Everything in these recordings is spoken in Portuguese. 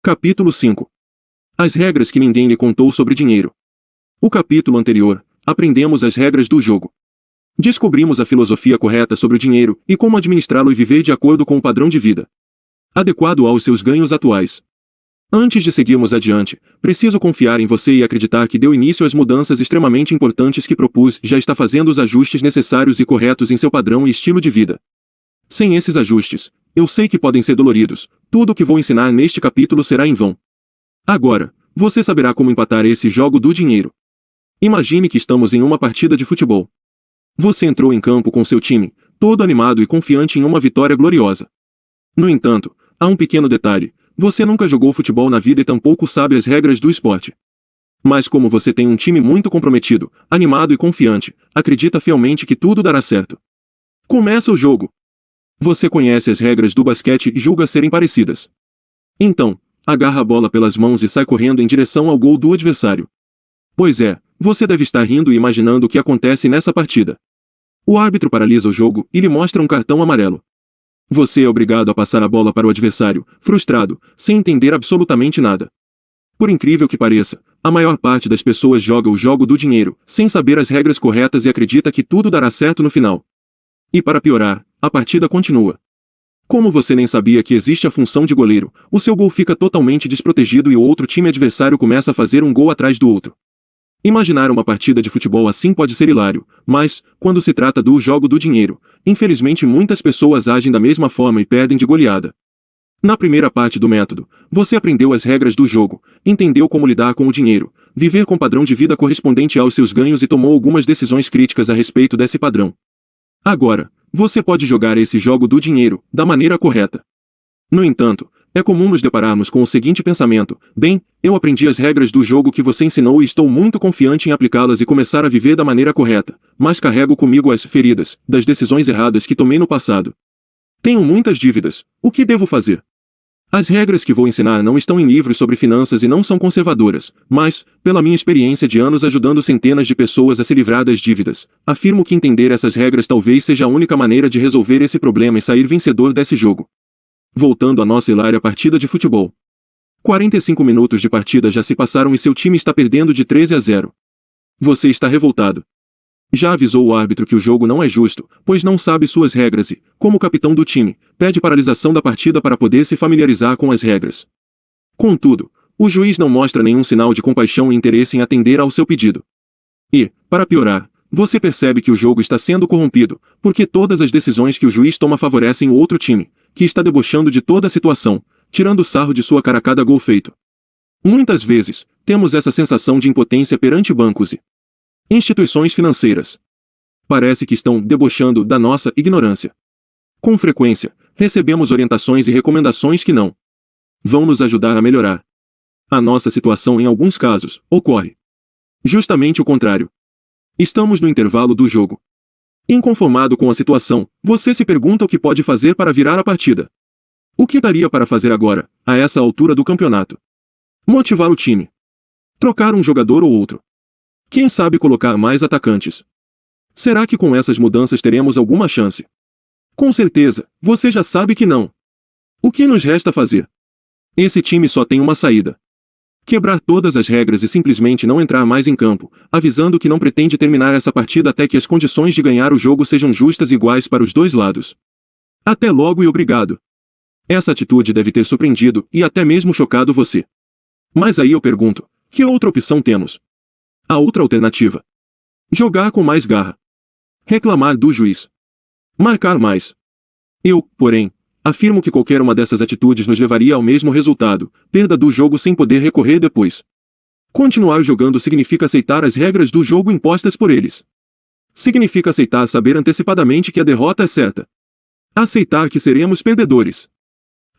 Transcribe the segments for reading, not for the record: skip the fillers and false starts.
Capítulo 5. As regras que ninguém lhe contou sobre dinheiro. O capítulo anterior, aprendemos as regras do jogo. Descobrimos a filosofia correta sobre o dinheiro e como administrá-lo e viver de acordo com o padrão de vida adequado aos seus ganhos atuais. Antes de seguirmos adiante, preciso confiar em você e acreditar que deu início às mudanças extremamente importantes que propus, já está fazendo os ajustes necessários e corretos em seu padrão e estilo de vida. Sem esses ajustes, eu sei que podem ser doloridos, tudo o que vou ensinar neste capítulo será em vão. Agora, você saberá como empatar esse jogo do dinheiro. Imagine que estamos em uma partida de futebol. Você entrou em campo com seu time, todo animado e confiante em uma vitória gloriosa. No entanto, há um pequeno detalhe: você nunca jogou futebol na vida e tampouco sabe as regras do esporte. Mas como você tem um time muito comprometido, animado e confiante, acredita fielmente que tudo dará certo. Começa o jogo. Você conhece as regras do basquete e julga serem parecidas. Então, agarra a bola pelas mãos e sai correndo em direção ao gol do adversário. Pois é, você deve estar rindo e imaginando o que acontece nessa partida. O árbitro paralisa o jogo e lhe mostra um cartão amarelo. Você é obrigado a passar a bola para o adversário, frustrado, sem entender absolutamente nada. Por incrível que pareça, a maior parte das pessoas joga o jogo do dinheiro, sem saber as regras corretas e acredita que tudo dará certo no final. E para piorar, a partida continua. Como você nem sabia que existe a função de goleiro, o seu gol fica totalmente desprotegido e o outro time adversário começa a fazer um gol atrás do outro. Imaginar uma partida de futebol assim pode ser hilário, mas, quando se trata do jogo do dinheiro, infelizmente muitas pessoas agem da mesma forma e perdem de goleada. Na primeira parte do método, você aprendeu as regras do jogo, entendeu como lidar com o dinheiro, viver com padrão de vida correspondente aos seus ganhos e tomou algumas decisões críticas a respeito desse padrão. Agora, você pode jogar esse jogo do dinheiro, da maneira correta. No entanto, é comum nos depararmos com o seguinte pensamento: bem, eu aprendi as regras do jogo que você ensinou e estou muito confiante em aplicá-las e começar a viver da maneira correta, mas carrego comigo as feridas das decisões erradas que tomei no passado. Tenho muitas dívidas, o que devo fazer? As regras que vou ensinar não estão em livros sobre finanças e não são conservadoras, mas, pela minha experiência de anos ajudando centenas de pessoas a se livrar das dívidas, afirmo que entender essas regras talvez seja a única maneira de resolver esse problema e sair vencedor desse jogo. Voltando à nossa hilária partida de futebol. 45 minutos de partida já se passaram e seu time está perdendo de 13-0. Você está revoltado. Já avisou o árbitro que o jogo não é justo, pois não sabe suas regras e, como capitão do time, pede paralisação da partida para poder se familiarizar com as regras. Contudo, o juiz não mostra nenhum sinal de compaixão e interesse em atender ao seu pedido. E, para piorar, você percebe que o jogo está sendo corrompido, porque todas as decisões que o juiz toma favorecem o outro time, que está debochando de toda a situação, tirando sarro de sua cara a cada gol feito. Muitas vezes, temos essa sensação de impotência perante bancos e instituições financeiras. Parece que estão debochando da nossa ignorância. Com frequência, recebemos orientações e recomendações que não vão nos ajudar a melhorar. A nossa situação em alguns casos ocorre justamente o contrário. Estamos no intervalo do jogo. Inconformado com a situação, você se pergunta o que pode fazer para virar a partida. O que daria para fazer agora, a essa altura do campeonato? Motivar o time. Trocar um jogador ou outro. Quem sabe colocar mais atacantes. Será que com essas mudanças teremos alguma chance? Com certeza, você já sabe que não. O que nos resta fazer? Esse time só tem uma saída. Quebrar todas as regras e simplesmente não entrar mais em campo, avisando que não pretende terminar essa partida até que as condições de ganhar o jogo sejam justas e iguais para os dois lados. Até logo e obrigado. Essa atitude deve ter surpreendido e até mesmo chocado você. Mas aí eu pergunto, que outra opção temos? A outra alternativa: jogar com mais garra. Reclamar do juiz. Marcar mais. Eu, porém, afirmo que qualquer uma dessas atitudes nos levaria ao mesmo resultado, perda do jogo sem poder recorrer depois. Continuar jogando significa aceitar as regras do jogo impostas por eles. Significa aceitar saber antecipadamente que a derrota é certa. Aceitar que seremos perdedores.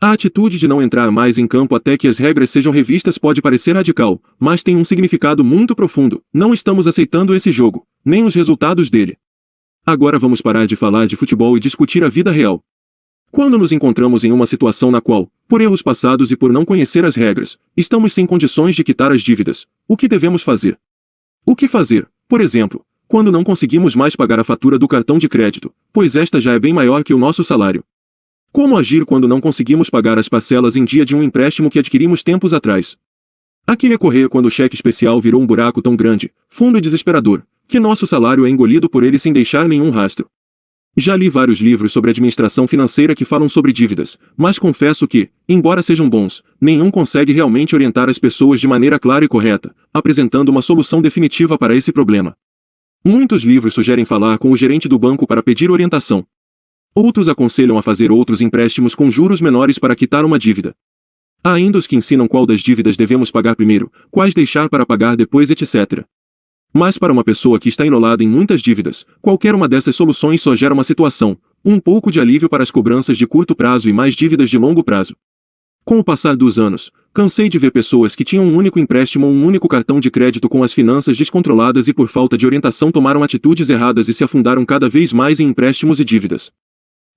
A atitude de não entrar mais em campo até que as regras sejam revistas pode parecer radical, mas tem um significado muito profundo: não estamos aceitando esse jogo, nem os resultados dele. Agora vamos parar de falar de futebol e discutir a vida real. Quando nos encontramos em uma situação na qual, por erros passados e por não conhecer as regras, estamos sem condições de quitar as dívidas, o que devemos fazer? O que fazer, por exemplo, quando não conseguimos mais pagar a fatura do cartão de crédito, pois esta já é bem maior que o nosso salário? Como agir quando não conseguimos pagar as parcelas em dia de um empréstimo que adquirimos tempos atrás? A que recorrer quando o cheque especial virou um buraco tão grande, fundo e desesperador, que nosso salário é engolido por ele sem deixar nenhum rastro? Já li vários livros sobre administração financeira que falam sobre dívidas, mas confesso que, embora sejam bons, nenhum consegue realmente orientar as pessoas de maneira clara e correta, apresentando uma solução definitiva para esse problema. Muitos livros sugerem falar com o gerente do banco para pedir orientação. Outros aconselham a fazer outros empréstimos com juros menores para quitar uma dívida. Há ainda os que ensinam qual das dívidas devemos pagar primeiro, quais deixar para pagar depois, etc. Mas para uma pessoa que está enrolada em muitas dívidas, qualquer uma dessas soluções só gera uma situação, um pouco de alívio para as cobranças de curto prazo e mais dívidas de longo prazo. Com o passar dos anos, cansei de ver pessoas que tinham um único empréstimo ou um único cartão de crédito com as finanças descontroladas e por falta de orientação tomaram atitudes erradas e se afundaram cada vez mais em empréstimos e dívidas.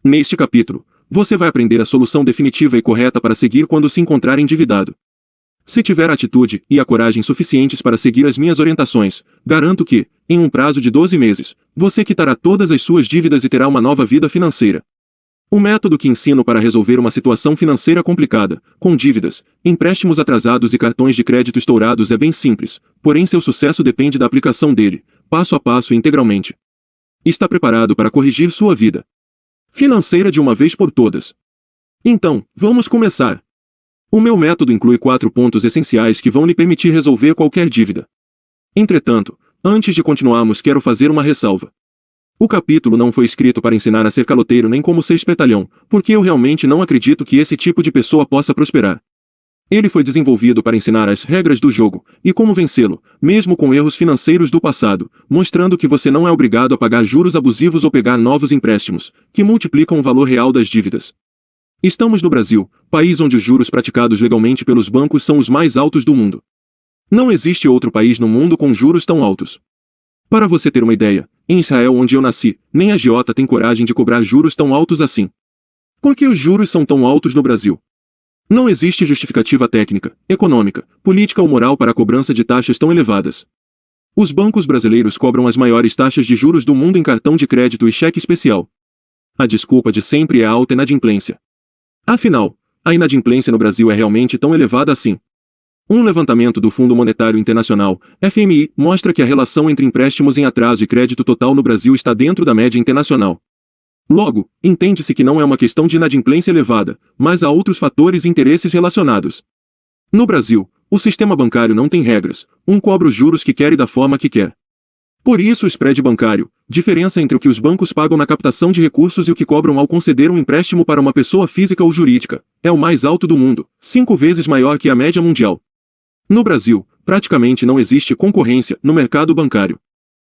Neste capítulo, você vai aprender a solução definitiva e correta para seguir quando se encontrar endividado. Se tiver a atitude e a coragem suficientes para seguir as minhas orientações, garanto que, em um prazo de 12 meses, você quitará todas as suas dívidas e terá uma nova vida financeira. O método que ensino para resolver uma situação financeira complicada, com dívidas, empréstimos atrasados e cartões de crédito estourados é bem simples, porém seu sucesso depende da aplicação dele, passo a passo e integralmente. Está preparado para corrigir sua vida financeira de uma vez por todas? Então, vamos começar. O meu método inclui 4 pontos essenciais que vão lhe permitir resolver qualquer dívida. Entretanto, antes de continuarmos, quero fazer uma ressalva. O capítulo não foi escrito para ensinar a ser caloteiro nem como ser espertalhão, porque eu realmente não acredito que esse tipo de pessoa possa prosperar. Ele foi desenvolvido para ensinar as regras do jogo, e como vencê-lo, mesmo com erros financeiros do passado, mostrando que você não é obrigado a pagar juros abusivos ou pegar novos empréstimos, que multiplicam o valor real das dívidas. Estamos no Brasil, país onde os juros praticados legalmente pelos bancos são os mais altos do mundo. Não existe outro país no mundo com juros tão altos. Para você ter uma ideia, em Israel, onde eu nasci, nem a agiota tem coragem de cobrar juros tão altos assim. Por que os juros são tão altos no Brasil? Não existe justificativa técnica, econômica, política ou moral para a cobrança de taxas tão elevadas. Os bancos brasileiros cobram as maiores taxas de juros do mundo em cartão de crédito e cheque especial. A desculpa de sempre é a alta inadimplência. Afinal, a inadimplência no Brasil é realmente tão elevada assim? Um levantamento do Fundo Monetário Internacional, FMI, mostra que a relação entre empréstimos em atraso e crédito total no Brasil está dentro da média internacional. Logo, entende-se que não é uma questão de inadimplência elevada, mas há outros fatores e interesses relacionados. No Brasil, o sistema bancário não tem regras, cobra os juros que quer e da forma que quer. Por isso o spread bancário, diferença entre o que os bancos pagam na captação de recursos e o que cobram ao conceder um empréstimo para uma pessoa física ou jurídica, é o mais alto do mundo, 5 vezes maior que a média mundial. No Brasil, praticamente não existe concorrência no mercado bancário.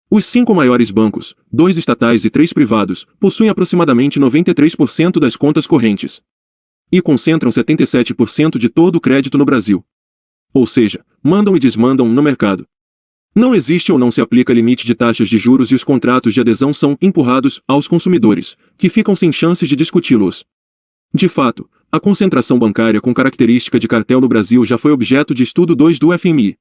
Os 5 maiores bancos, 2 estatais e 3 privados, possuem aproximadamente 93% das contas correntes. E concentram 77% de todo o crédito no Brasil. Ou seja, mandam e desmandam no mercado. Não existe ou não se aplica limite de taxas de juros e os contratos de adesão são empurrados aos consumidores, que ficam sem chances de discuti-los. De fato, a concentração bancária com característica de cartel no Brasil já foi objeto de estudo 2 do FMI.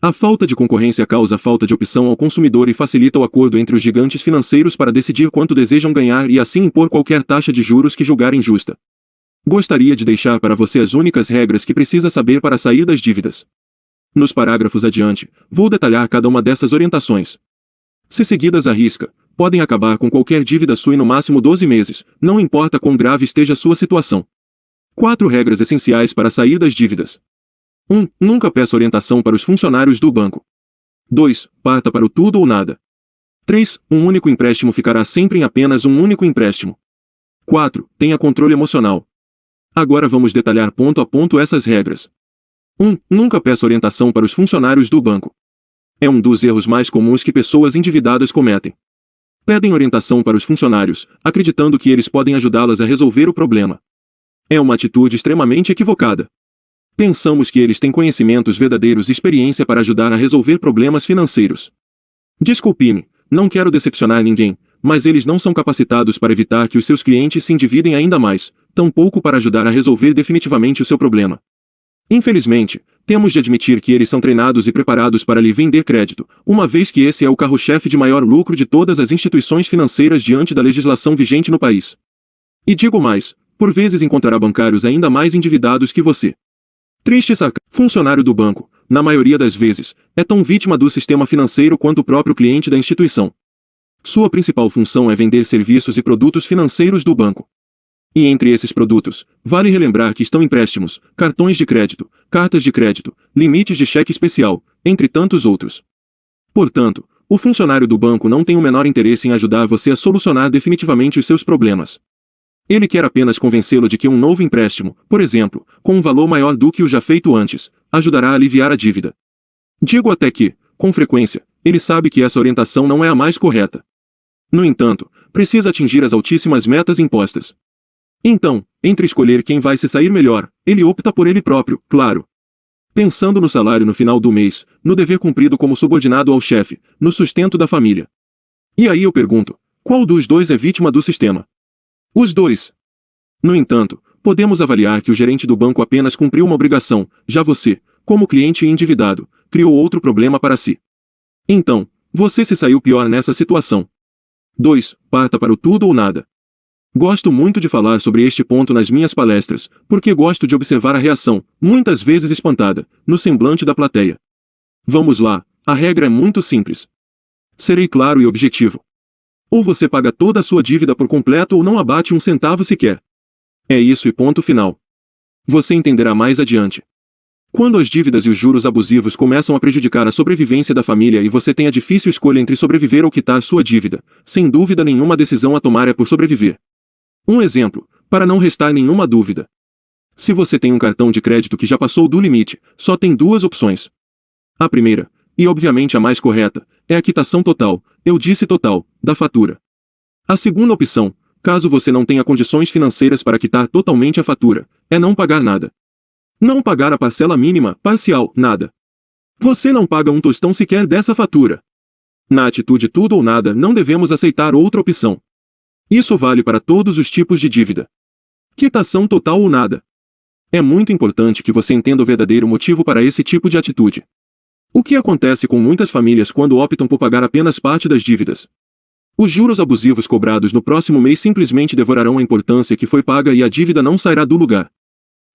A falta de concorrência causa falta de opção ao consumidor e facilita o acordo entre os gigantes financeiros para decidir quanto desejam ganhar e assim impor qualquer taxa de juros que julgarem justa. Gostaria de deixar para você as únicas regras que precisa saber para sair das dívidas. Nos parágrafos adiante, vou detalhar cada uma dessas orientações. Se seguidas à risca, podem acabar com qualquer dívida sua em no máximo 12 meses, não importa quão grave esteja a sua situação. 4 regras essenciais para sair das dívidas. 1. Nunca peça orientação para os funcionários do banco. 2. Parta para o tudo ou nada. 3. Um único empréstimo ficará sempre em apenas um único empréstimo. 4. Tenha controle emocional. Agora vamos detalhar ponto a ponto essas regras. 1. Nunca peça orientação para os funcionários do banco. É um dos erros mais comuns que pessoas endividadas cometem. Pedem orientação para os funcionários, acreditando que eles podem ajudá-las a resolver o problema. É uma atitude extremamente equivocada. Pensamos que eles têm conhecimentos verdadeiros e experiência para ajudar a resolver problemas financeiros. Desculpe-me, não quero decepcionar ninguém, mas eles não são capacitados para evitar que os seus clientes se endividem ainda mais, tampouco para ajudar a resolver definitivamente o seu problema. Infelizmente, temos de admitir que eles são treinados e preparados para lhe vender crédito, uma vez que esse é o carro-chefe de maior lucro de todas as instituições financeiras diante da legislação vigente no país. E digo mais, por vezes encontrará bancários ainda mais endividados que você. Triste saca. Funcionário do banco, na maioria das vezes, é tão vítima do sistema financeiro quanto o próprio cliente da instituição. Sua principal função é vender serviços e produtos financeiros do banco. E entre esses produtos, vale relembrar que estão empréstimos, cartões de crédito, cartas de crédito, limites de cheque especial, entre tantos outros. Portanto, o funcionário do banco não tem o menor interesse em ajudar você a solucionar definitivamente os seus problemas. Ele quer apenas convencê-lo de que um novo empréstimo, por exemplo, com um valor maior do que o já feito antes, ajudará a aliviar a dívida. Digo até que, com frequência, ele sabe que essa orientação não é a mais correta. No entanto, precisa atingir as altíssimas metas impostas. Então, entre escolher quem vai se sair melhor, ele opta por ele próprio, claro. Pensando no salário no final do mês, no dever cumprido como subordinado ao chefe, no sustento da família. E aí eu pergunto, qual dos dois é vítima do sistema? Os dois. No entanto, podemos avaliar que o gerente do banco apenas cumpriu uma obrigação, já você, como cliente endividado, criou outro problema para si. Então, você se saiu pior nessa situação. 2. Parta para o tudo ou nada. Gosto muito de falar sobre este ponto nas minhas palestras, porque gosto de observar a reação, muitas vezes espantada, no semblante da plateia. Vamos lá, a regra é muito simples. Serei claro e objetivo. Ou você paga toda a sua dívida por completo ou não abate um centavo sequer. É isso e ponto final. Você entenderá mais adiante. Quando as dívidas e os juros abusivos começam a prejudicar a sobrevivência da família e você tem a difícil escolha entre sobreviver ou quitar sua dívida, sem dúvida nenhuma a decisão a tomar é por sobreviver. Um exemplo, para não restar nenhuma dúvida. Se você tem um cartão de crédito que já passou do limite, só tem duas opções. A primeira, e obviamente a mais correta, é a quitação total, eu disse total, da fatura. A segunda opção, caso você não tenha condições financeiras para quitar totalmente a fatura, é não pagar nada. Não pagar a parcela mínima, parcial, nada. Você não paga um tostão sequer dessa fatura. Na atitude tudo ou nada não devemos aceitar outra opção. Isso vale para todos os tipos de dívida. Quitação total ou nada. É muito importante que você entenda o verdadeiro motivo para esse tipo de atitude. O que acontece com muitas famílias quando optam por pagar apenas parte das dívidas? Os juros abusivos cobrados no próximo mês simplesmente devorarão a importância que foi paga e a dívida não sairá do lugar.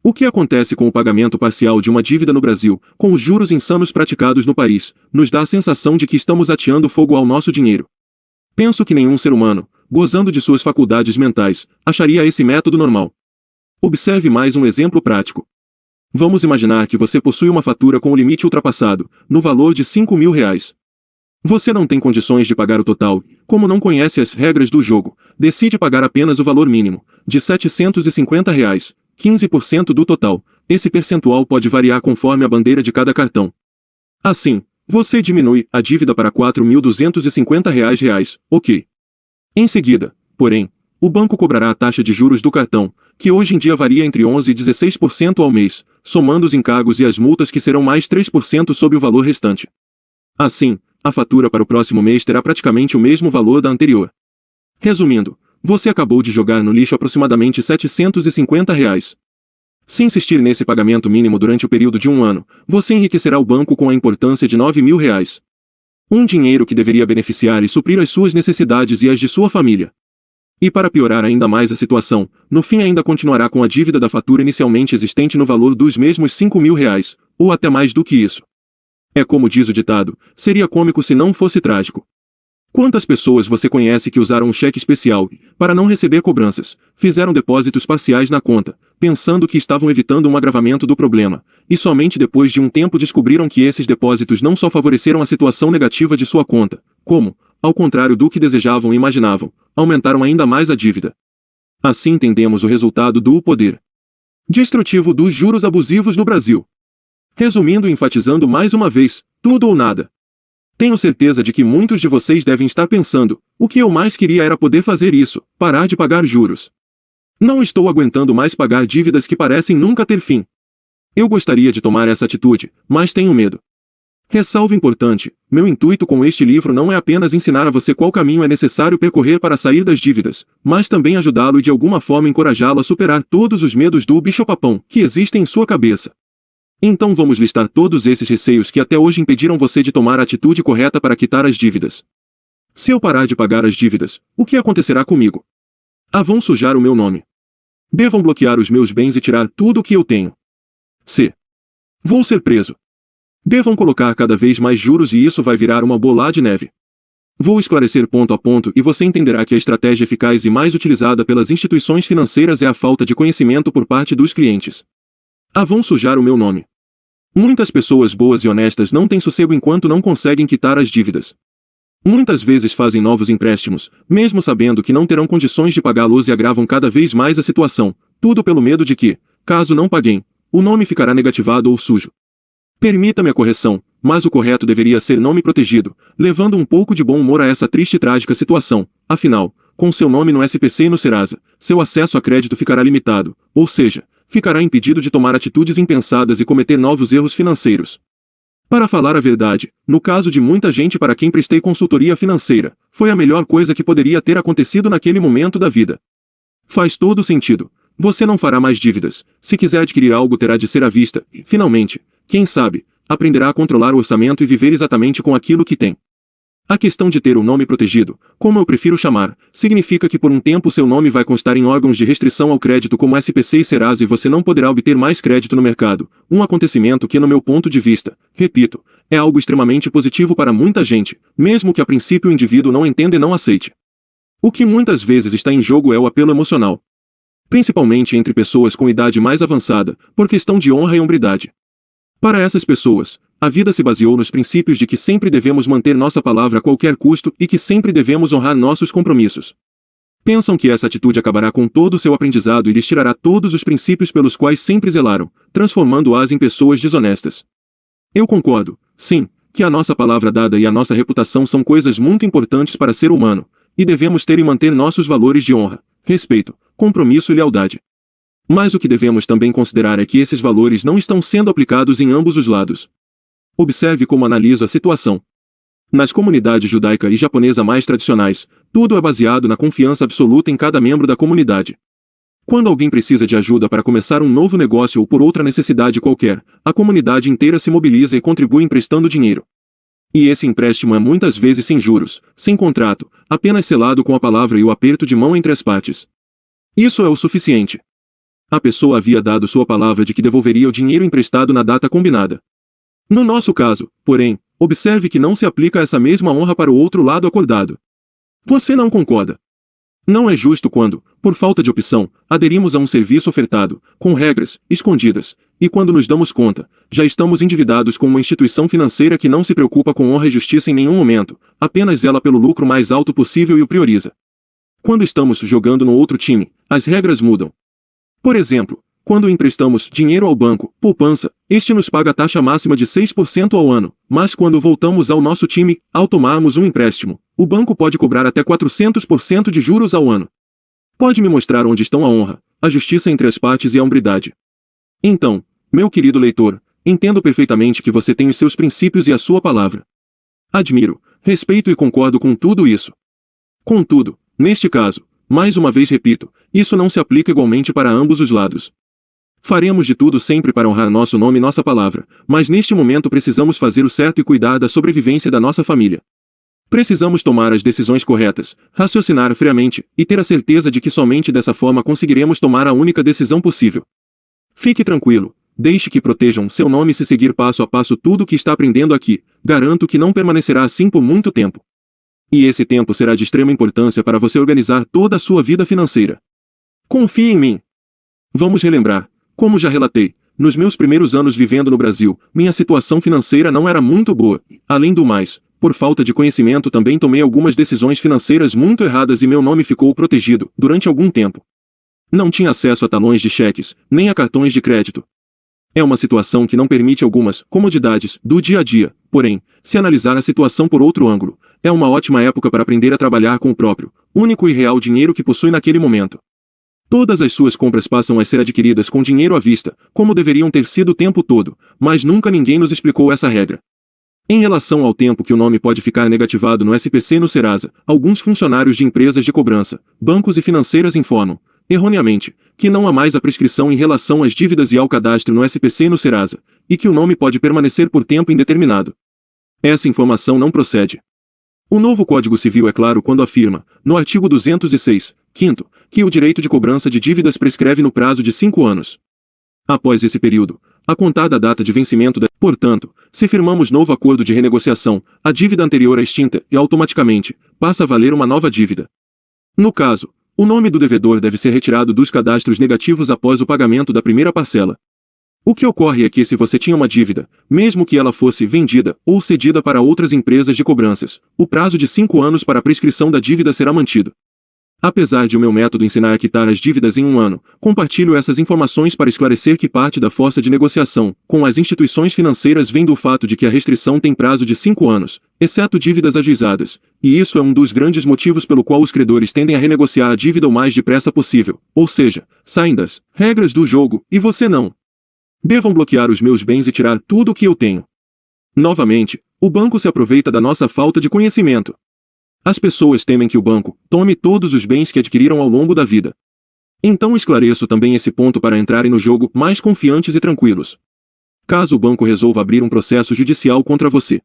O que acontece com o pagamento parcial de uma dívida no Brasil, com os juros insanos praticados no país, nos dá a sensação de que estamos ateando fogo ao nosso dinheiro. Penso que nenhum ser humano, gozando de suas faculdades mentais, acharia esse método normal. Observe mais um exemplo prático. Vamos imaginar que você possui uma fatura com o limite ultrapassado, no valor de R$ 5.000. Você não tem condições de pagar o total, como não conhece as regras do jogo, decide pagar apenas o valor mínimo, de R$ 750, 15% do total. Esse percentual pode variar conforme a bandeira de cada cartão. Assim, você diminui a dívida para R$ 4.250, ok. Em seguida, porém, o banco cobrará a taxa de juros do cartão, que hoje em dia varia entre 11% e 16% ao mês, somando os encargos e as multas que serão mais 3% sobre o valor restante. Assim, a fatura para o próximo mês terá praticamente o mesmo valor da anterior. Resumindo, você acabou de jogar no lixo aproximadamente R$ 750. Se insistir nesse pagamento mínimo durante o período de um ano, você enriquecerá o banco com a importância de R$ 9.000. Um dinheiro que deveria beneficiar e suprir as suas necessidades e as de sua família. E para piorar ainda mais a situação, no fim ainda continuará com a dívida da fatura inicialmente existente no valor dos mesmos R$ 5.000, ou até mais do que isso. É como diz o ditado, seria cômico se não fosse trágico. Quantas pessoas você conhece que usaram um cheque especial e, para não receber cobranças, fizeram depósitos parciais na conta, pensando que estavam evitando um agravamento do problema, e somente depois de um tempo descobriram que esses depósitos não só favoreceram a situação negativa de sua conta, como, ao contrário do que desejavam e imaginavam, aumentaram ainda mais a dívida. Assim entendemos o resultado do poder destrutivo dos juros abusivos no Brasil. Resumindo e enfatizando mais uma vez, tudo ou nada. Tenho certeza de que muitos de vocês devem estar pensando, o que eu mais queria era poder fazer isso, parar de pagar juros. Não estou aguentando mais pagar dívidas que parecem nunca ter fim. Eu gostaria de tomar essa atitude, mas tenho medo. Ressalva importante, meu intuito com este livro não é apenas ensinar a você qual caminho é necessário percorrer para sair das dívidas, mas também ajudá-lo e de alguma forma encorajá-lo a superar todos os medos do bicho-papão que existem em sua cabeça. Então vamos listar todos esses receios que até hoje impediram você de tomar a atitude correta para quitar as dívidas. Se eu parar de pagar as dívidas, o que acontecerá comigo? Vão sujar o meu nome. Devam bloquear os meus bens e tirar tudo o que eu tenho. C. Vou ser preso. Devam colocar cada vez mais juros e isso vai virar uma bola de neve. Vou esclarecer ponto a ponto e você entenderá que a estratégia eficaz e mais utilizada pelas instituições financeiras é a falta de conhecimento por parte dos clientes. Vão sujar o meu nome. Muitas pessoas boas e honestas não têm sossego enquanto não conseguem quitar as dívidas. Muitas vezes fazem novos empréstimos, mesmo sabendo que não terão condições de pagá-los e agravam cada vez mais a situação, tudo pelo medo de que, caso não paguem, o nome ficará negativado ou sujo. Permita-me a correção, mas o correto deveria ser nome protegido, levando um pouco de bom humor a essa triste e trágica situação. Afinal, com seu nome no SPC e no Serasa, seu acesso a crédito ficará limitado, ou seja, ficará impedido de tomar atitudes impensadas e cometer novos erros financeiros. Para falar a verdade, no caso de muita gente para quem prestei consultoria financeira, foi a melhor coisa que poderia ter acontecido naquele momento da vida. Faz todo sentido. Você não fará mais dívidas. Se quiser adquirir algo, terá de ser à vista. E, finalmente, quem sabe, aprenderá a controlar o orçamento e viver exatamente com aquilo que tem. A questão de ter o nome protegido, como eu prefiro chamar, significa que por um tempo seu nome vai constar em órgãos de restrição ao crédito como SPC e Serasa e você não poderá obter mais crédito no mercado, um acontecimento que no meu ponto de vista, repito, é algo extremamente positivo para muita gente, mesmo que a princípio o indivíduo não entenda e não aceite. O que muitas vezes está em jogo é o apelo emocional. Principalmente entre pessoas com idade mais avançada, por questão de honra e hombridade. Para essas pessoas, a vida se baseou nos princípios de que sempre devemos manter nossa palavra a qualquer custo e que sempre devemos honrar nossos compromissos. Pensam que essa atitude acabará com todo o seu aprendizado e lhes tirará todos os princípios pelos quais sempre zelaram, transformando-as em pessoas desonestas. Eu concordo, sim, que a nossa palavra dada e a nossa reputação são coisas muito importantes para ser humano, e devemos ter e manter nossos valores de honra, respeito, compromisso e lealdade. Mas o que devemos também considerar é que esses valores não estão sendo aplicados em ambos os lados. Observe como analiso a situação. Nas comunidades judaica e japonesa mais tradicionais, tudo é baseado na confiança absoluta em cada membro da comunidade. Quando alguém precisa de ajuda para começar um novo negócio ou por outra necessidade qualquer, a comunidade inteira se mobiliza e contribui emprestando dinheiro. E esse empréstimo é muitas vezes sem juros, sem contrato, apenas selado com a palavra e o aperto de mão entre as partes. Isso é o suficiente. A pessoa havia dado sua palavra de que devolveria o dinheiro emprestado na data combinada. No nosso caso, porém, observe que não se aplica essa mesma honra para o outro lado acordado. Você não concorda? Não é justo quando, por falta de opção, aderimos a um serviço ofertado, com regras, escondidas, e quando nos damos conta, já estamos endividados com uma instituição financeira que não se preocupa com honra e justiça em nenhum momento, apenas zela pelo lucro mais alto possível e o prioriza. Quando estamos jogando no outro time, as regras mudam. Por exemplo, quando emprestamos dinheiro ao banco, poupança, este nos paga a taxa máxima de 6% ao ano, mas quando voltamos ao nosso time, ao tomarmos um empréstimo, o banco pode cobrar até 400% de juros ao ano. Pode me mostrar onde estão a honra, a justiça entre as partes e a hombridade. Então, meu querido leitor, entendo perfeitamente que você tem os seus princípios e a sua palavra. Admiro, respeito e concordo com tudo isso. Contudo, neste caso, mais uma vez repito, isso não se aplica igualmente para ambos os lados. Faremos de tudo sempre para honrar nosso nome e nossa palavra, mas neste momento precisamos fazer o certo e cuidar da sobrevivência da nossa família. Precisamos tomar as decisões corretas, raciocinar friamente, e ter a certeza de que somente dessa forma conseguiremos tomar a única decisão possível. Fique tranquilo, deixe que protejam seu nome se seguir passo a passo tudo o que está aprendendo aqui, garanto que não permanecerá assim por muito tempo. E esse tempo será de extrema importância para você organizar toda a sua vida financeira. Confie em mim. Vamos relembrar. Como já relatei, nos meus primeiros anos vivendo no Brasil, minha situação financeira não era muito boa. Além do mais, por falta de conhecimento também tomei algumas decisões financeiras muito erradas e meu nome ficou protegido, durante algum tempo. Não tinha acesso a talões de cheques, nem a cartões de crédito. É uma situação que não permite algumas comodidades do dia a dia, porém, se analisar a situação por outro ângulo, é uma ótima época para aprender a trabalhar com o próprio, único e real dinheiro que possui naquele momento. Todas as suas compras passam a ser adquiridas com dinheiro à vista, como deveriam ter sido o tempo todo, mas nunca ninguém nos explicou essa regra. Em relação ao tempo que o nome pode ficar negativado no SPC e no Serasa, alguns funcionários de empresas de cobrança, bancos e financeiras informam, erroneamente, que não há mais a prescrição em relação às dívidas e ao cadastro no SPC e no Serasa, e que o nome pode permanecer por tempo indeterminado. Essa informação não procede. O novo Código Civil é claro quando afirma, no artigo 206, Quinto, que o direito de cobrança de dívidas prescreve no prazo de 5 anos. Após esse período, a contar da data de vencimento da... Portanto, se firmamos novo acordo de renegociação, a dívida anterior é extinta e, automaticamente, passa a valer uma nova dívida. No caso, o nome do devedor deve ser retirado dos cadastros negativos após o pagamento da primeira parcela. O que ocorre é que se você tinha uma dívida, mesmo que ela fosse vendida ou cedida para outras empresas de cobranças, o prazo de 5 anos para a prescrição da dívida será mantido. Apesar de o meu método ensinar a quitar as dívidas em 1 ano, compartilho essas informações para esclarecer que parte da força de negociação com as instituições financeiras vem do fato de que a restrição tem prazo de 5 anos, exceto dívidas ajuizadas, e isso é um dos grandes motivos pelo qual os credores tendem a renegociar a dívida o mais depressa possível, ou seja, saem das regras do jogo, e você não. Devam bloquear os meus bens e tirar tudo o que eu tenho. Novamente, o banco se aproveita da nossa falta de conhecimento. As pessoas temem que o banco tome todos os bens que adquiriram ao longo da vida. Então esclareço também esse ponto para entrarem no jogo mais confiantes e tranquilos. Caso o banco resolva abrir um processo judicial contra você,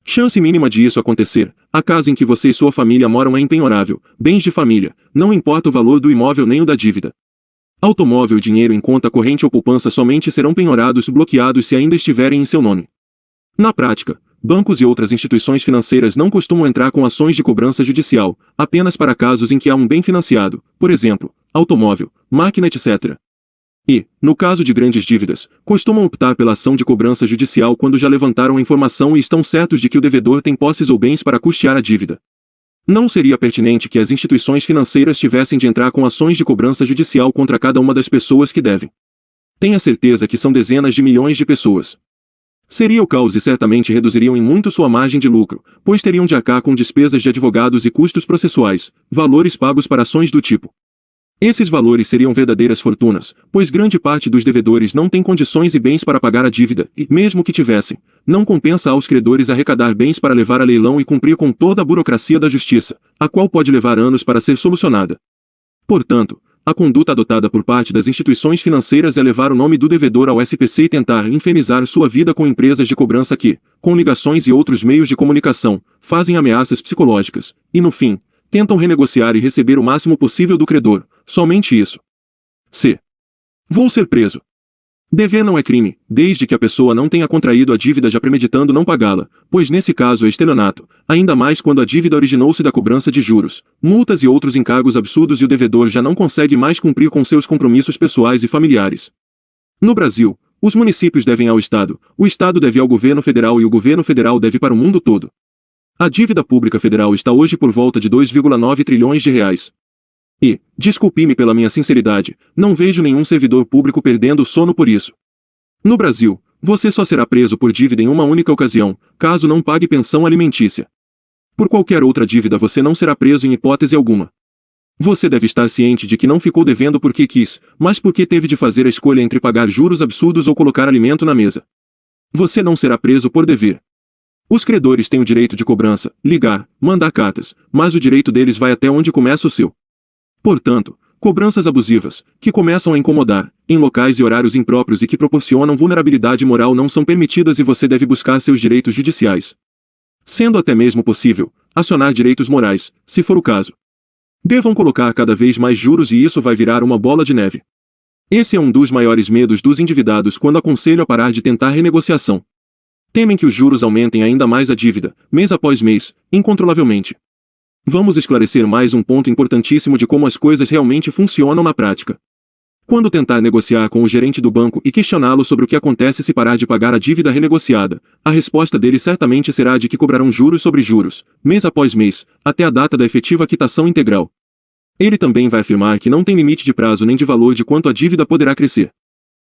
chance mínima de isso acontecer, a casa em que você e sua família moram é impenhorável, bens de família, não importa o valor do imóvel nem o da dívida. Automóvel e dinheiro em conta corrente ou poupança somente serão penhorados ou bloqueados se ainda estiverem em seu nome. Na prática, bancos e outras instituições financeiras não costumam entrar com ações de cobrança judicial, apenas para casos em que há um bem financiado, por exemplo, automóvel, máquina, etc. E, no caso de grandes dívidas, costumam optar pela ação de cobrança judicial quando já levantaram a informação e estão certos de que o devedor tem posses ou bens para custear a dívida. Não seria pertinente que as instituições financeiras tivessem de entrar com ações de cobrança judicial contra cada uma das pessoas que devem. Tenha certeza que são dezenas de milhões de pessoas. Seria o caos e certamente reduziriam em muito sua margem de lucro, pois teriam de arcar com despesas de advogados e custos processuais, valores pagos para ações do tipo. Esses valores seriam verdadeiras fortunas, pois grande parte dos devedores não tem condições e bens para pagar a dívida, e, mesmo que tivessem, não compensa aos credores arrecadar bens para levar a leilão e cumprir com toda a burocracia da justiça, a qual pode levar anos para ser solucionada. Portanto, a conduta adotada por parte das instituições financeiras é levar o nome do devedor ao SPC e tentar infernizar sua vida com empresas de cobrança que, com ligações e outros meios de comunicação, fazem ameaças psicológicas, e no fim, tentam renegociar e receber o máximo possível do credor, somente isso. C. Vou ser preso. Dever não é crime, desde que a pessoa não tenha contraído a dívida já premeditando não pagá-la, pois nesse caso é estelionato, ainda mais quando a dívida originou-se da cobrança de juros, multas e outros encargos absurdos e o devedor já não consegue mais cumprir com seus compromissos pessoais e familiares. No Brasil, os municípios devem ao Estado, o Estado deve ao governo federal e o governo federal deve para o mundo todo. A dívida pública federal está hoje por volta de 2,9 trilhões de reais. E, desculpe-me pela minha sinceridade, não vejo nenhum servidor público perdendo o sono por isso. No Brasil, você só será preso por dívida em uma única ocasião, caso não pague pensão alimentícia. Por qualquer outra dívida você não será preso em hipótese alguma. Você deve estar ciente de que não ficou devendo porque quis, mas porque teve de fazer a escolha entre pagar juros absurdos ou colocar alimento na mesa. Você não será preso por dever. Os credores têm o direito de cobrança, ligar, mandar cartas, mas o direito deles vai até onde começa o seu. Portanto, cobranças abusivas, que começam a incomodar, em locais e horários impróprios e que proporcionam vulnerabilidade moral não são permitidas e você deve buscar seus direitos judiciais. Sendo até mesmo possível, acionar direitos morais, se for o caso. Devam colocar cada vez mais juros e isso vai virar uma bola de neve. Esse é um dos maiores medos dos endividados quando aconselho a parar de tentar renegociação. Temem que os juros aumentem ainda mais a dívida, mês após mês, incontrolavelmente. Vamos esclarecer mais um ponto importantíssimo de como as coisas realmente funcionam na prática. Quando tentar negociar com o gerente do banco e questioná-lo sobre o que acontece se parar de pagar a dívida renegociada, a resposta dele certamente será de que cobrarão juros sobre juros, mês após mês, até a data da efetiva quitação integral. Ele também vai afirmar que não tem limite de prazo nem de valor de quanto a dívida poderá crescer.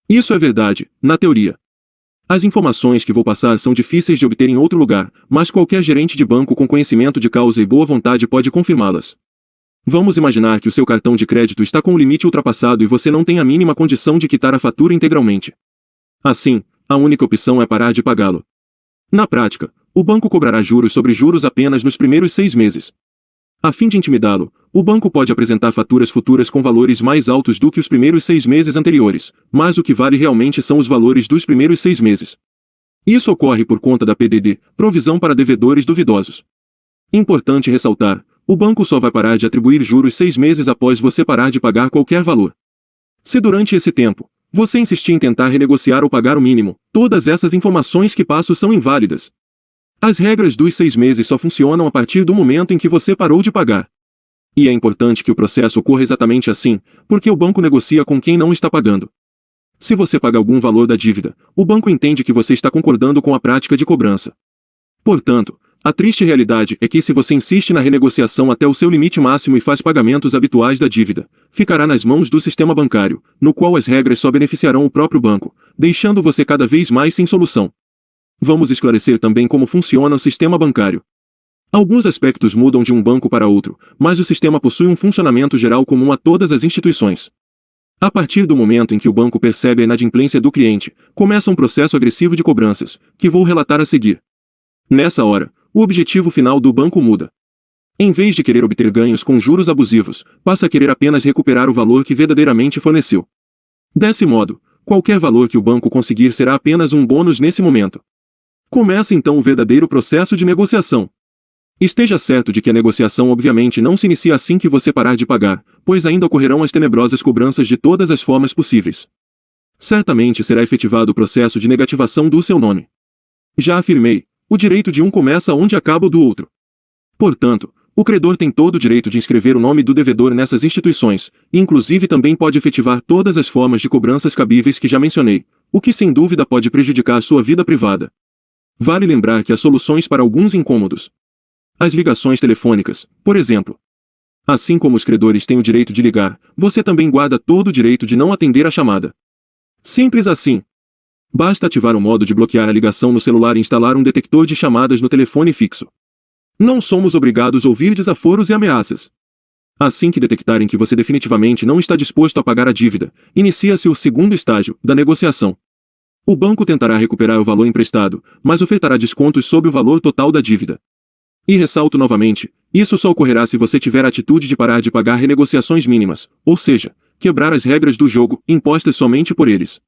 Isso é verdade, na teoria. As informações que vou passar são difíceis de obter em outro lugar, mas qualquer gerente de banco com conhecimento de causa e boa vontade pode confirmá-las. Vamos imaginar que o seu cartão de crédito está com o limite ultrapassado e você não tem a mínima condição de quitar a fatura integralmente. Assim, a única opção é parar de pagá-lo. Na prática, o banco cobrará juros sobre juros apenas nos primeiros 6 meses. A fim de intimidá-lo, o banco pode apresentar faturas futuras com valores mais altos do que os primeiros 6 meses anteriores, mas o que vale realmente são os valores dos primeiros 6 meses. Isso ocorre por conta da PDD, Provisão para Devedores Duvidosos. Importante ressaltar, o banco só vai parar de atribuir juros 6 meses após você parar de pagar qualquer valor. Se durante esse tempo, você insistir em tentar renegociar ou pagar o mínimo, todas essas informações que passo são inválidas. As regras dos 6 meses só funcionam a partir do momento em que você parou de pagar. E é importante que o processo ocorra exatamente assim, porque o banco negocia com quem não está pagando. Se você paga algum valor da dívida, o banco entende que você está concordando com a prática de cobrança. Portanto, a triste realidade é que se você insiste na renegociação até o seu limite máximo e faz pagamentos habituais da dívida, ficará nas mãos do sistema bancário, no qual as regras só beneficiarão o próprio banco, deixando você cada vez mais sem solução. Vamos esclarecer também como funciona o sistema bancário. Alguns aspectos mudam de um banco para outro, mas o sistema possui um funcionamento geral comum a todas as instituições. A partir do momento em que o banco percebe a inadimplência do cliente, começa um processo agressivo de cobranças, que vou relatar a seguir. Nessa hora, o objetivo final do banco muda. Em vez de querer obter ganhos com juros abusivos, passa a querer apenas recuperar o valor que verdadeiramente forneceu. Desse modo, qualquer valor que o banco conseguir será apenas um bônus nesse momento. Começa então o verdadeiro processo de negociação. Esteja certo de que a negociação obviamente não se inicia assim que você parar de pagar, pois ainda ocorrerão as tenebrosas cobranças de todas as formas possíveis. Certamente será efetivado o processo de negativação do seu nome. Já afirmei, o direito de um começa onde acaba o do outro. Portanto, o credor tem todo o direito de inscrever o nome do devedor nessas instituições, e inclusive também pode efetivar todas as formas de cobranças cabíveis que já mencionei, o que sem dúvida pode prejudicar a sua vida privada. Vale lembrar que há soluções para alguns incômodos. As ligações telefônicas, por exemplo. Assim como os credores têm o direito de ligar, você também guarda todo o direito de não atender a chamada. Simples assim. Basta ativar o modo de bloquear a ligação no celular e instalar um detector de chamadas no telefone fixo. Não somos obrigados a ouvir desaforos e ameaças. Assim que detectarem que você definitivamente não está disposto a pagar a dívida, inicia-se o segundo estágio, da negociação. O banco tentará recuperar o valor emprestado, mas ofertará descontos sobre o valor total da dívida. E ressalto novamente, isso só ocorrerá se você tiver a atitude de parar de pagar renegociações mínimas, ou seja, quebrar as regras do jogo, impostas somente por eles.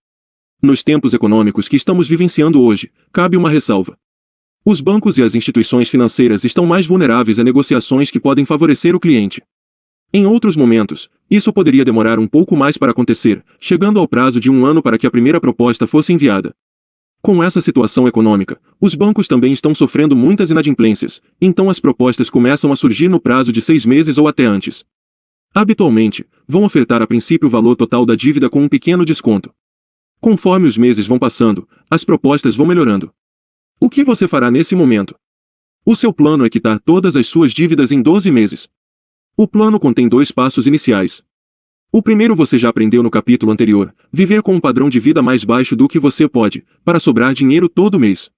Nos tempos econômicos que estamos vivenciando hoje, cabe uma ressalva. Os bancos e as instituições financeiras estão mais vulneráveis a negociações que podem favorecer o cliente. Em outros momentos, isso poderia demorar um pouco mais para acontecer, chegando ao prazo de 1 ano para que a primeira proposta fosse enviada. Com essa situação econômica, os bancos também estão sofrendo muitas inadimplências, então as propostas começam a surgir no prazo de 6 meses ou até antes. Habitualmente, vão ofertar a princípio o valor total da dívida com um pequeno desconto. Conforme os meses vão passando, as propostas vão melhorando. O que você fará nesse momento? O seu plano é quitar todas as suas dívidas em 12 meses. O plano contém 2 passos iniciais. O primeiro você já aprendeu no capítulo anterior, viver com um padrão de vida mais baixo do que você pode, para sobrar dinheiro todo mês.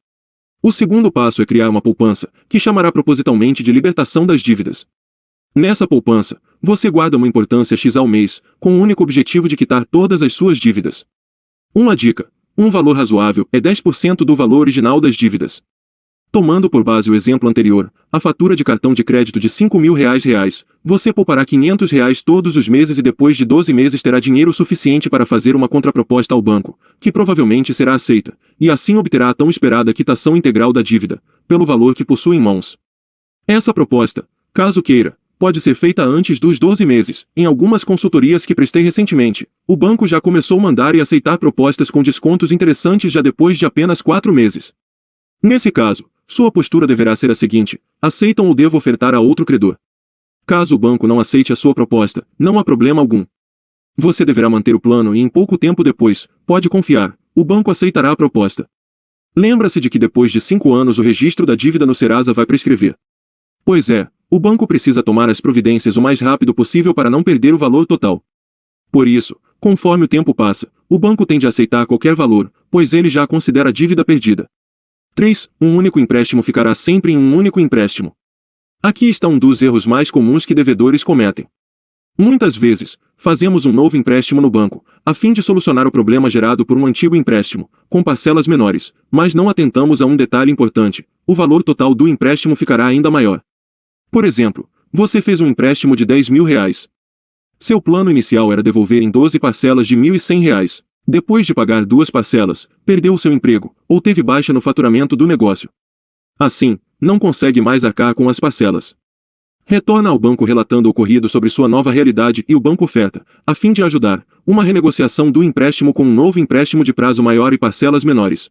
O segundo passo é criar uma poupança, que chamará propositalmente de libertação das dívidas. Nessa poupança, você guarda uma importância X ao mês, com o único objetivo de quitar todas as suas dívidas. Uma dica: um valor razoável é 10% do valor original das dívidas. Tomando por base o exemplo anterior, a fatura de cartão de crédito de R$ 5.000, você poupará R$ 500 todos os meses e depois de 12 meses terá dinheiro suficiente para fazer uma contraproposta ao banco, que provavelmente será aceita, e assim obterá a tão esperada quitação integral da dívida, pelo valor que possui em mãos. Essa proposta, caso queira, pode ser feita antes dos 12 meses. Em algumas consultorias que prestei recentemente, o banco já começou a mandar e aceitar propostas com descontos interessantes já depois de apenas 4 meses. Nesse caso, sua postura deverá ser a seguinte: aceitam ou devo ofertar a outro credor? Caso o banco não aceite a sua proposta, não há problema algum. Você deverá manter o plano e em pouco tempo depois, pode confiar, o banco aceitará a proposta. Lembra-se de que depois de 5 anos o registro da dívida no Serasa vai prescrever. Pois é, o banco precisa tomar as providências o mais rápido possível para não perder o valor total. Por isso, conforme o tempo passa, o banco tende a aceitar qualquer valor, pois ele já a considera a dívida perdida. 3. Um único empréstimo ficará sempre em um único empréstimo. Aqui está um dos erros mais comuns que devedores cometem. Muitas vezes, fazemos um novo empréstimo no banco, a fim de solucionar o problema gerado por um antigo empréstimo, com parcelas menores, mas não atentamos a um detalhe importante: o valor total do empréstimo ficará ainda maior. Por exemplo, você fez um empréstimo de R$ 10.000. Seu plano inicial era devolver em 12 parcelas de R$ 1.100. Depois de pagar 2 parcelas, perdeu o seu emprego, ou teve baixa no faturamento do negócio. Assim, não consegue mais arcar com as parcelas. Retorna ao banco relatando o ocorrido sobre sua nova realidade e o banco oferta, a fim de ajudar, uma renegociação do empréstimo com um novo empréstimo de prazo maior e parcelas menores.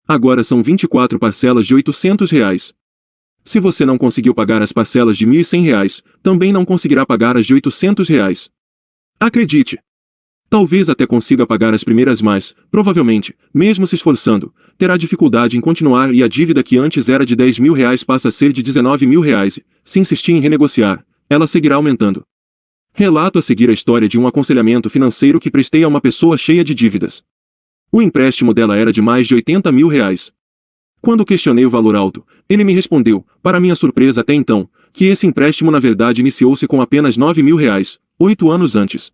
Agora são 24 parcelas de R$ 800. Se você não conseguiu pagar as parcelas de R$ 1.100, também não conseguirá pagar as de R$ 800. Acredite! Talvez até consiga pagar as primeiras, mas, provavelmente, mesmo se esforçando, terá dificuldade em continuar e a dívida que antes era de R$ 10.000 passa a ser de R$ 19.000 e, se insistir em renegociar, ela seguirá aumentando. Relato a seguir a história de um aconselhamento financeiro que prestei a uma pessoa cheia de dívidas. O empréstimo dela era de mais de R$ 80.000. Quando questionei o valor alto, ele me respondeu, para minha surpresa até então, que esse empréstimo na verdade iniciou-se com apenas R$ 9.000, 8 anos antes.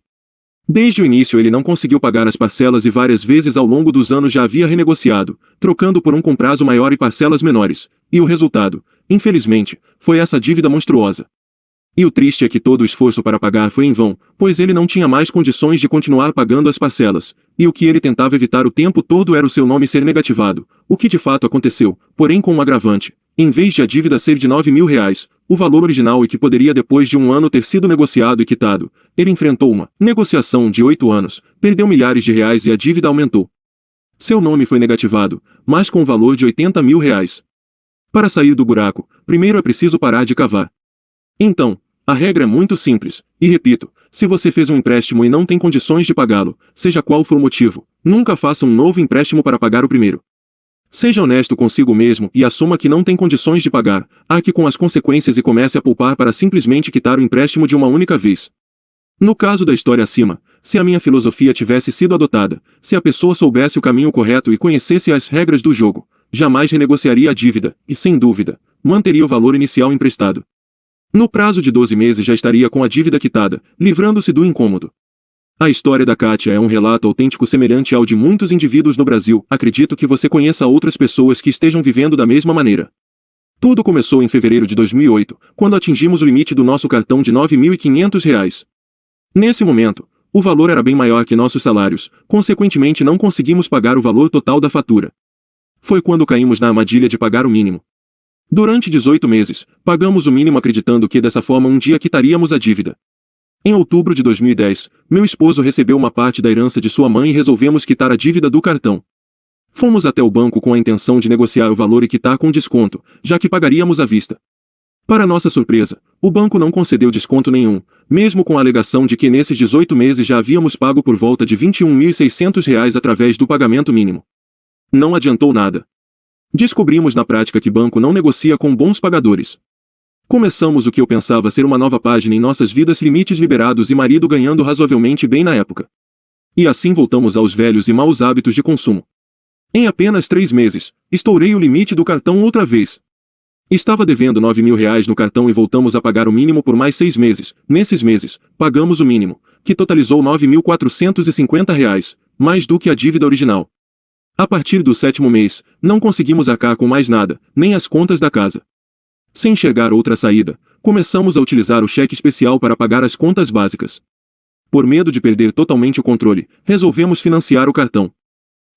Desde o início ele não conseguiu pagar as parcelas e várias vezes ao longo dos anos já havia renegociado, trocando por um com prazo maior e parcelas menores, e o resultado, infelizmente, foi essa dívida monstruosa. E o triste é que todo o esforço para pagar foi em vão, pois ele não tinha mais condições de continuar pagando as parcelas, e o que ele tentava evitar o tempo todo era o seu nome ser negativado, o que de fato aconteceu, porém com um agravante. Em vez de a dívida ser de R$ 9.000, o valor original e que poderia depois de um ano ter sido negociado e quitado, ele enfrentou uma negociação de 8 anos, perdeu milhares de reais e a dívida aumentou. Seu nome foi negativado, mas com o valor de R$ 80.000. Para sair do buraco, primeiro é preciso parar de cavar. Então, a regra é muito simples, e repito, se você fez um empréstimo e não tem condições de pagá-lo, seja qual for o motivo, nunca faça um novo empréstimo para pagar o primeiro. Seja honesto consigo mesmo e assuma que não tem condições de pagar, arque com as consequências e comece a poupar para simplesmente quitar o empréstimo de uma única vez. No caso da história acima, se a minha filosofia tivesse sido adotada, se a pessoa soubesse o caminho correto e conhecesse as regras do jogo, jamais renegociaria a dívida e, sem dúvida, manteria o valor inicial emprestado. No prazo de 12 meses já estaria com a dívida quitada, livrando-se do incômodo. A história da Kátia é um relato autêntico semelhante ao de muitos indivíduos no Brasil. Acredito que você conheça outras pessoas que estejam vivendo da mesma maneira. Tudo começou em fevereiro de 2008, quando atingimos o limite do nosso cartão de R$ 9.500. Nesse momento, o valor era bem maior que nossos salários, consequentemente não conseguimos pagar o valor total da fatura. Foi quando caímos na armadilha de pagar o mínimo. Durante 18 meses, pagamos o mínimo acreditando que dessa forma um dia quitaríamos a dívida. Em outubro de 2010, meu esposo recebeu uma parte da herança de sua mãe e resolvemos quitar a dívida do cartão. Fomos até o banco com a intenção de negociar o valor e quitar com desconto, já que pagaríamos à vista. Para nossa surpresa, o banco não concedeu desconto nenhum, mesmo com a alegação de que nesses 18 meses já havíamos pago por volta de R$ 21.600 através do pagamento mínimo. Não adiantou nada. Descobrimos na prática que banco não negocia com bons pagadores. Começamos o que eu pensava ser uma nova página em nossas vidas, limites liberados e marido ganhando razoavelmente bem na época. E assim voltamos aos velhos e maus hábitos de consumo. Em apenas 3 meses, estourei o limite do cartão outra vez. Estava devendo R$ 9.000 no cartão e voltamos a pagar o mínimo por mais 6 meses. Nesses meses, pagamos o mínimo, que totalizou R$ 9.450, mais do que a dívida original. A partir do 7º mês, não conseguimos arcar com mais nada, nem as contas da casa. Sem enxergar outra saída, começamos a utilizar o cheque especial para pagar as contas básicas. Por medo de perder totalmente o controle, resolvemos financiar o cartão.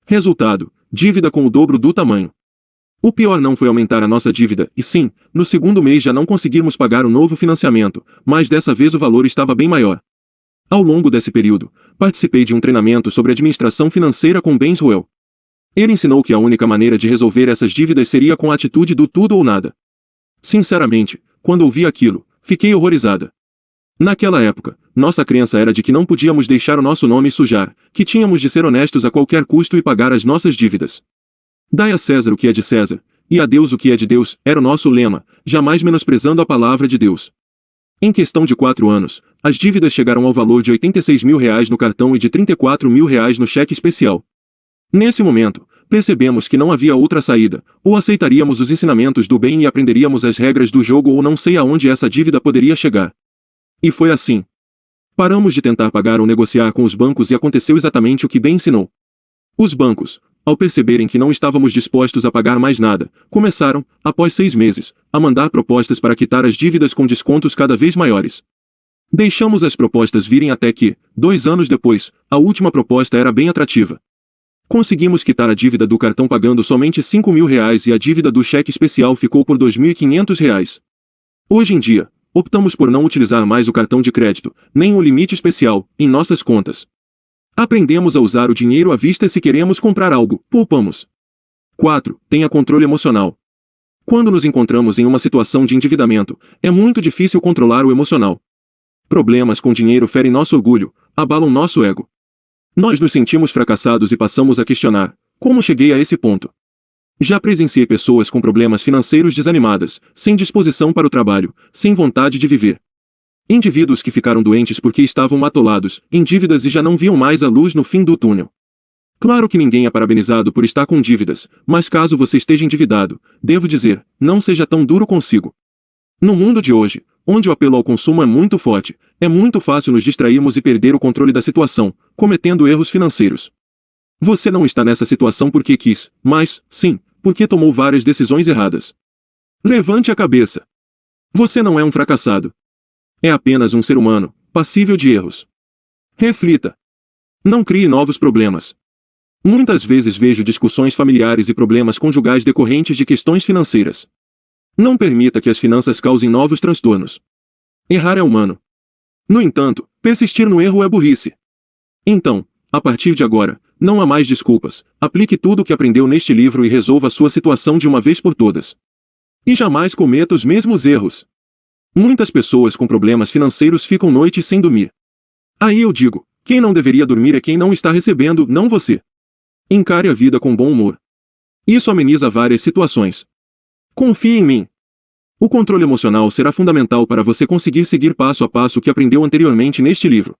Resultado, dívida com o dobro do tamanho. O pior não foi aumentar a nossa dívida, e sim, no 2º mês já não conseguirmos pagar o novo financiamento, mas dessa vez o valor estava bem maior. Ao longo desse período, participei de um treinamento sobre administração financeira com Ben Ruel. Ele ensinou que a única maneira de resolver essas dívidas seria com a atitude do tudo ou nada. Sinceramente, quando ouvi aquilo, fiquei horrorizada. Naquela época, nossa crença era de que não podíamos deixar o nosso nome sujar, que tínhamos de ser honestos a qualquer custo e pagar as nossas dívidas. Dai a César o que é de César, e a Deus o que é de Deus, era o nosso lema, jamais menosprezando a palavra de Deus. Em questão de 4 anos, as dívidas chegaram ao valor de R$ 86.000 no cartão e de R$ 34.000 no cheque especial. Nesse momento, percebemos que não havia outra saída, ou aceitaríamos os ensinamentos do bem e aprenderíamos as regras do jogo ou não sei aonde essa dívida poderia chegar. E foi assim. Paramos de tentar pagar ou negociar com os bancos e aconteceu exatamente o que Ben ensinou. Os bancos, ao perceberem que não estávamos dispostos a pagar mais nada, começaram, após 6 meses, a mandar propostas para quitar as dívidas com descontos cada vez maiores. Deixamos as propostas virem até que, 2 anos depois, a última proposta era bem atrativa. Conseguimos quitar a dívida do cartão pagando somente R$ 5.000 e a dívida do cheque especial ficou por R$ 2.500. Hoje em dia, optamos por não utilizar mais o cartão de crédito, nem o limite especial, em nossas contas. Aprendemos a usar o dinheiro à vista se queremos comprar algo, poupamos. 4. Tenha controle emocional. Quando nos encontramos em uma situação de endividamento, é muito difícil controlar o emocional. Problemas com dinheiro ferem nosso orgulho, abalam nosso ego. Nós nos sentimos fracassados e passamos a questionar: como cheguei a esse ponto? Já presenciei pessoas com problemas financeiros desanimadas, sem disposição para o trabalho, sem vontade de viver. Indivíduos que ficaram doentes porque estavam atolados em dívidas e já não viam mais a luz no fim do túnel. Claro que ninguém é parabenizado por estar com dívidas, mas caso você esteja endividado, devo dizer, não seja tão duro consigo. No mundo de hoje, onde o apelo ao consumo é muito forte, é muito fácil nos distrairmos e perder o controle da situação, cometendo erros financeiros. Você não está nessa situação porque quis, mas, sim, porque tomou várias decisões erradas. Levante a cabeça. Você não é um fracassado. É apenas um ser humano, passível de erros. Reflita. Não crie novos problemas. Muitas vezes vejo discussões familiares e problemas conjugais decorrentes de questões financeiras. Não permita que as finanças causem novos transtornos. Errar é humano. No entanto, persistir no erro é burrice. Então, a partir de agora, não há mais desculpas. Aplique tudo o que aprendeu neste livro e resolva a sua situação de uma vez por todas. E jamais cometa os mesmos erros. Muitas pessoas com problemas financeiros ficam noites sem dormir. Aí eu digo, quem não deveria dormir é quem não está recebendo, não você. Encare a vida com bom humor. Isso ameniza várias situações. Confie em mim. O controle emocional será fundamental para você conseguir seguir passo a passo o que aprendeu anteriormente neste livro.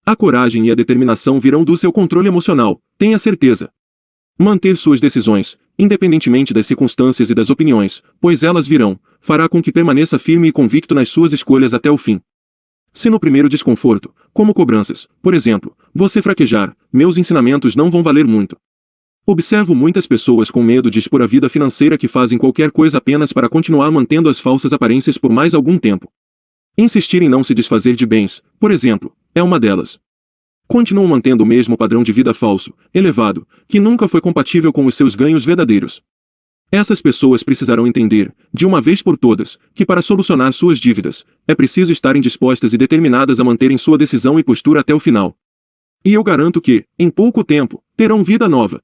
A coragem e a determinação virão do seu controle emocional, tenha certeza. Manter suas decisões, independentemente das circunstâncias e das opiniões, pois elas virão, fará com que permaneça firme e convicto nas suas escolhas até o fim. Se no primeiro desconforto, como cobranças, por exemplo, você fraquejar, meus ensinamentos não vão valer muito. Observo muitas pessoas com medo de expor a vida financeira que fazem qualquer coisa apenas para continuar mantendo as falsas aparências por mais algum tempo. Insistir em não se desfazer de bens, por exemplo, é uma delas. Continuam mantendo o mesmo padrão de vida falso, elevado, que nunca foi compatível com os seus ganhos verdadeiros. Essas pessoas precisarão entender, de uma vez por todas, que para solucionar suas dívidas, é preciso estarem dispostas e determinadas a manterem sua decisão e postura até o final. E eu garanto que, em pouco tempo, terão vida nova.